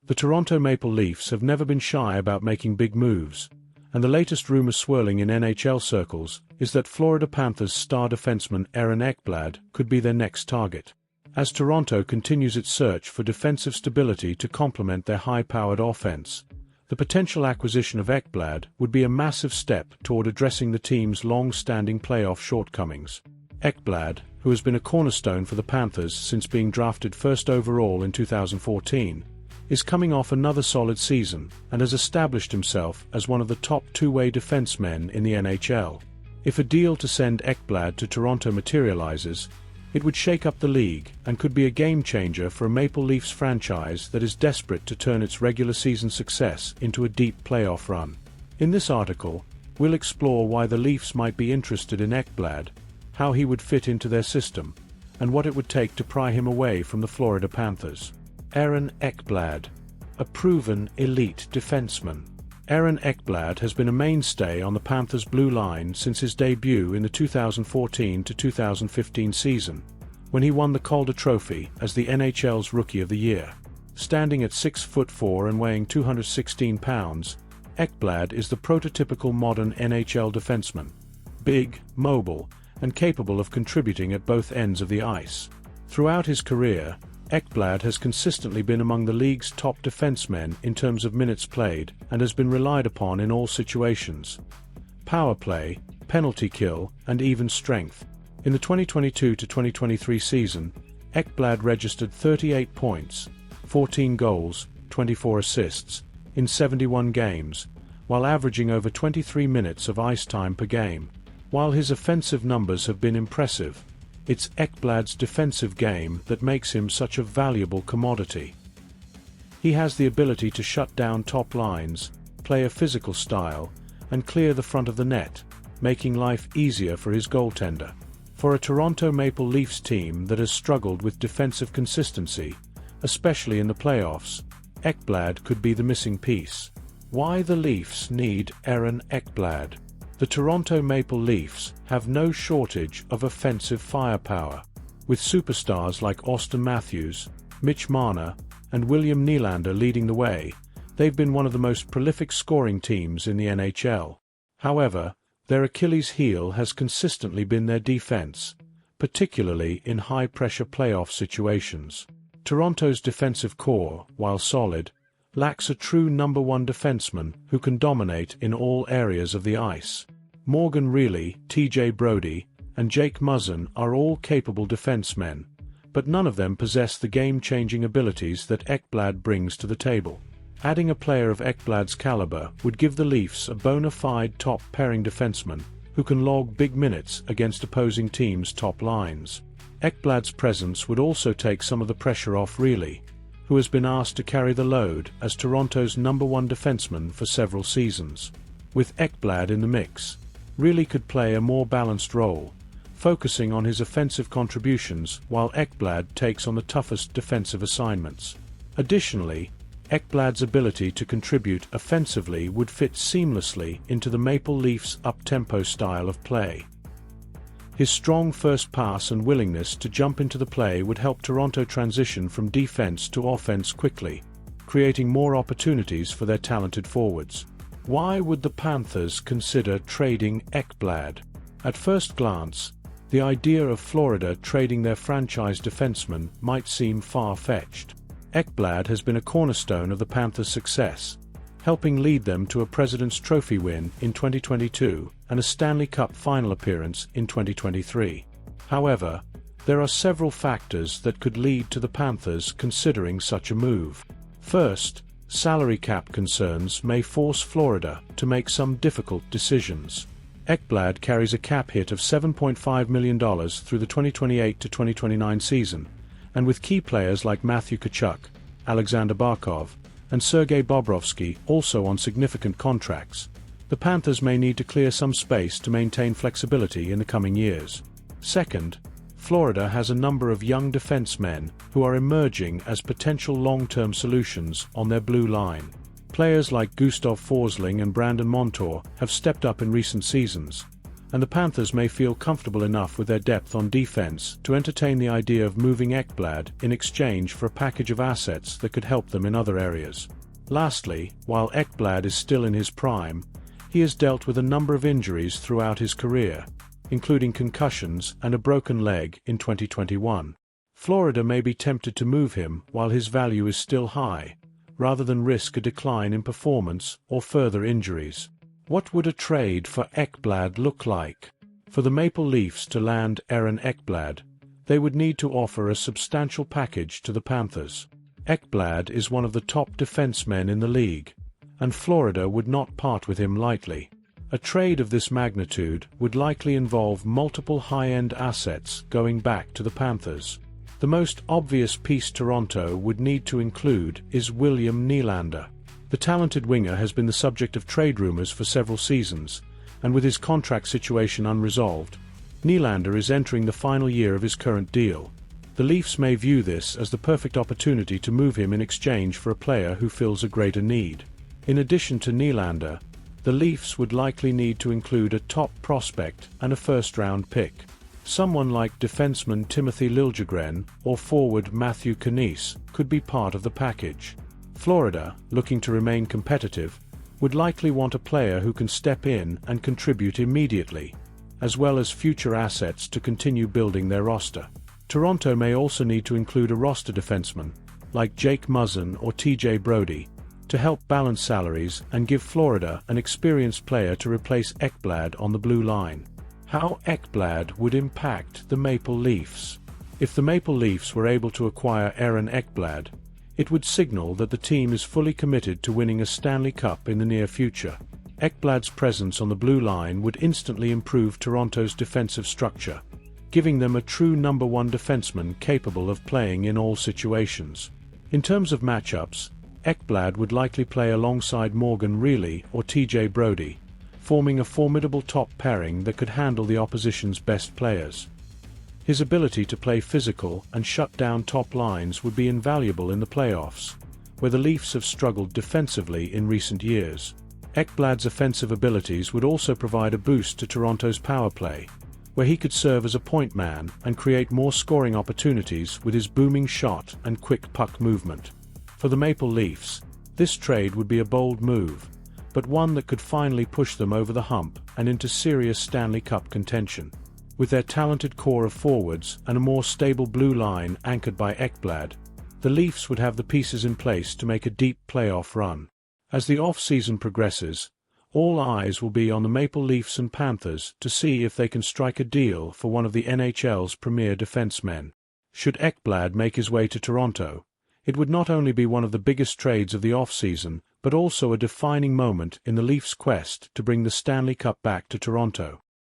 The Toronto Maple Leafs have never been shy about making big moves, and the latest rumor swirling in NHL circles is that Florida Panthers star defenseman Aaron Ekblad could be their next target. As Toronto continues its search for defensive stability to complement their high-powered offense, the potential acquisition of Ekblad would be a massive step toward addressing the team's long-standing playoff shortcomings. Ekblad, who has been a cornerstone for the Panthers since being drafted first overall in 2014, is coming off another solid season and has established himself as one of the top two-way defensemen in the NHL. If a deal to send Ekblad to Toronto materializes, it would shake up the league and could be a game-changer for a Maple Leafs franchise that is desperate to turn its regular season success into a deep playoff run. In this article, we'll explore why the Leafs might be interested in Ekblad, how he would fit into their system, and what it would take to pry him away from the Florida Panthers. Aaron Ekblad, a proven elite defenseman. Aaron Ekblad has been a mainstay on the Panthers' blue line since his debut in the 2014 to 2015 season, when he won the Calder Trophy as the NHL's Rookie of the Year. Standing at 6'4" and weighing 216 pounds, Ekblad is the prototypical modern NHL defenseman. Big, mobile, and capable of contributing at both ends of the ice. Throughout his career, Ekblad has consistently been among the league's top defensemen in terms of minutes played and has been relied upon in all situations: power play, penalty kill, and even strength. In the 2022-2023 season, Ekblad registered 38 points, 14 goals, 24 assists, in 71 games, while averaging over 23 minutes of ice time per game. While his offensive numbers have been impressive, it's Ekblad's defensive game that makes him such a valuable commodity. He has the ability to shut down top lines, play a physical style, and clear the front of the net, making life easier for his goaltender. For a Toronto Maple Leafs team that has struggled with defensive consistency, especially in the playoffs, Ekblad could be the missing piece. Why the Leafs need Aaron Ekblad? The Toronto Maple Leafs have no shortage of offensive firepower. With superstars like Austin Matthews, Mitch Marner, and William Nylander leading the way, they've been one of the most prolific scoring teams in the NHL. However, their Achilles heel has consistently been their defense, particularly in high-pressure playoff situations. Toronto's defensive core, while solid, lacks a true number one defenseman who can dominate in all areas of the ice. Morgan Rielly, T.J. Brodie, and Jake Muzzin are all capable defensemen, but none of them possess the game-changing abilities that Ekblad brings to the table. Adding a player of Ekblad's caliber would give the Leafs a bona fide top-pairing defenseman who can log big minutes against opposing teams' top lines. Ekblad's presence would also take some of the pressure off Rielly, who has been asked to carry the load as Toronto's number one defenseman for several seasons. With Ekblad in the mix, Rielly could play a more balanced role, focusing on his offensive contributions while Ekblad takes on the toughest defensive assignments. Additionally, Ekblad's ability to contribute offensively would fit seamlessly into the Maple Leafs' up-tempo style of play. His strong first pass and willingness to jump into the play would help Toronto transition from defense to offense quickly, creating more opportunities for their talented forwards. Why would the Panthers consider trading Ekblad? At first glance, the idea of Florida trading their franchise defenseman might seem far-fetched. Ekblad has been a cornerstone of the Panthers' success, helping lead them to a President's Trophy win in 2022 and a Stanley Cup final appearance in 2023. However, there are several factors that could lead to the Panthers considering such a move. First, salary cap concerns may force Florida to make some difficult decisions. Ekblad carries a cap hit of $7.5 million through the 2028 to 2029 season, and with key players like Matthew Tkachuk, Alexander Barkov, and Sergei Bobrovsky also on significant contracts, the Panthers may need to clear some space to maintain flexibility in the coming years. Second, Florida has a number of young defensemen who are emerging as potential long-term solutions on their blue line. Players like Gustav Forsling and Brandon Montour have stepped up in recent seasons, and the Panthers may feel comfortable enough with their depth on defense to entertain the idea of moving Ekblad in exchange for a package of assets that could help them in other areas. Lastly, while Ekblad is still in his prime, he has dealt with a number of injuries throughout his career, including concussions and a broken leg in 2021. Florida may be tempted to move him while his value is still high, rather than risk a decline in performance or further injuries. What would a trade for Ekblad look like? For the Maple Leafs to land Aaron Ekblad, they would need to offer a substantial package to the Panthers. Ekblad is one of the top defensemen in the league, and Florida would not part with him lightly. A trade of this magnitude would likely involve multiple high-end assets going back to the Panthers. The most obvious piece Toronto would need to include is William Nylander. The talented winger has been the subject of trade rumors for several seasons, and with his contract situation unresolved, Nylander is entering the final year of his current deal. The Leafs may view this as the perfect opportunity to move him in exchange for a player who fills a greater need. In addition to Nylander, the Leafs would likely need to include a top prospect and a first-round pick. Someone like defenseman Timothy Liljegren or forward Matthew Knies could be part of the package. Florida, looking to remain competitive, would likely want a player who can step in and contribute immediately, as well as future assets to continue building their roster. Toronto may also need to include a roster defenseman, like Jake Muzzin or TJ Brodie, to help balance salaries and give Florida an experienced player to replace Ekblad on the blue line. How Ekblad would impact the Maple Leafs? If the Maple Leafs were able to acquire Aaron Ekblad, it would signal that the team is fully committed to winning a Stanley Cup in the near future. Ekblad's presence on the blue line would instantly improve Toronto's defensive structure, giving them a true number one defenseman capable of playing in all situations. In terms of matchups, Ekblad would likely play alongside Morgan Rielly or TJ Brodie, forming a formidable top pairing that could handle the opposition's best players. His ability to play physical and shut down top lines would be invaluable in the playoffs, where the Leafs have struggled defensively in recent years. Ekblad's offensive abilities would also provide a boost to Toronto's power play, where he could serve as a point man and create more scoring opportunities with his booming shot and quick puck movement. For the Maple Leafs, this trade would be a bold move, but one that could finally push them over the hump and into serious Stanley Cup contention. With their talented core of forwards and a more stable blue line anchored by Ekblad, the Leafs would have the pieces in place to make a deep playoff run. As the off-season progresses, all eyes will be on the Maple Leafs and Panthers to see if they can strike a deal for one of the NHL's premier defensemen. Should Ekblad make his way to Toronto, it would not only be one of the biggest trades of the off-season, but also a defining moment in the Leafs' quest to bring the Stanley Cup back to Toronto.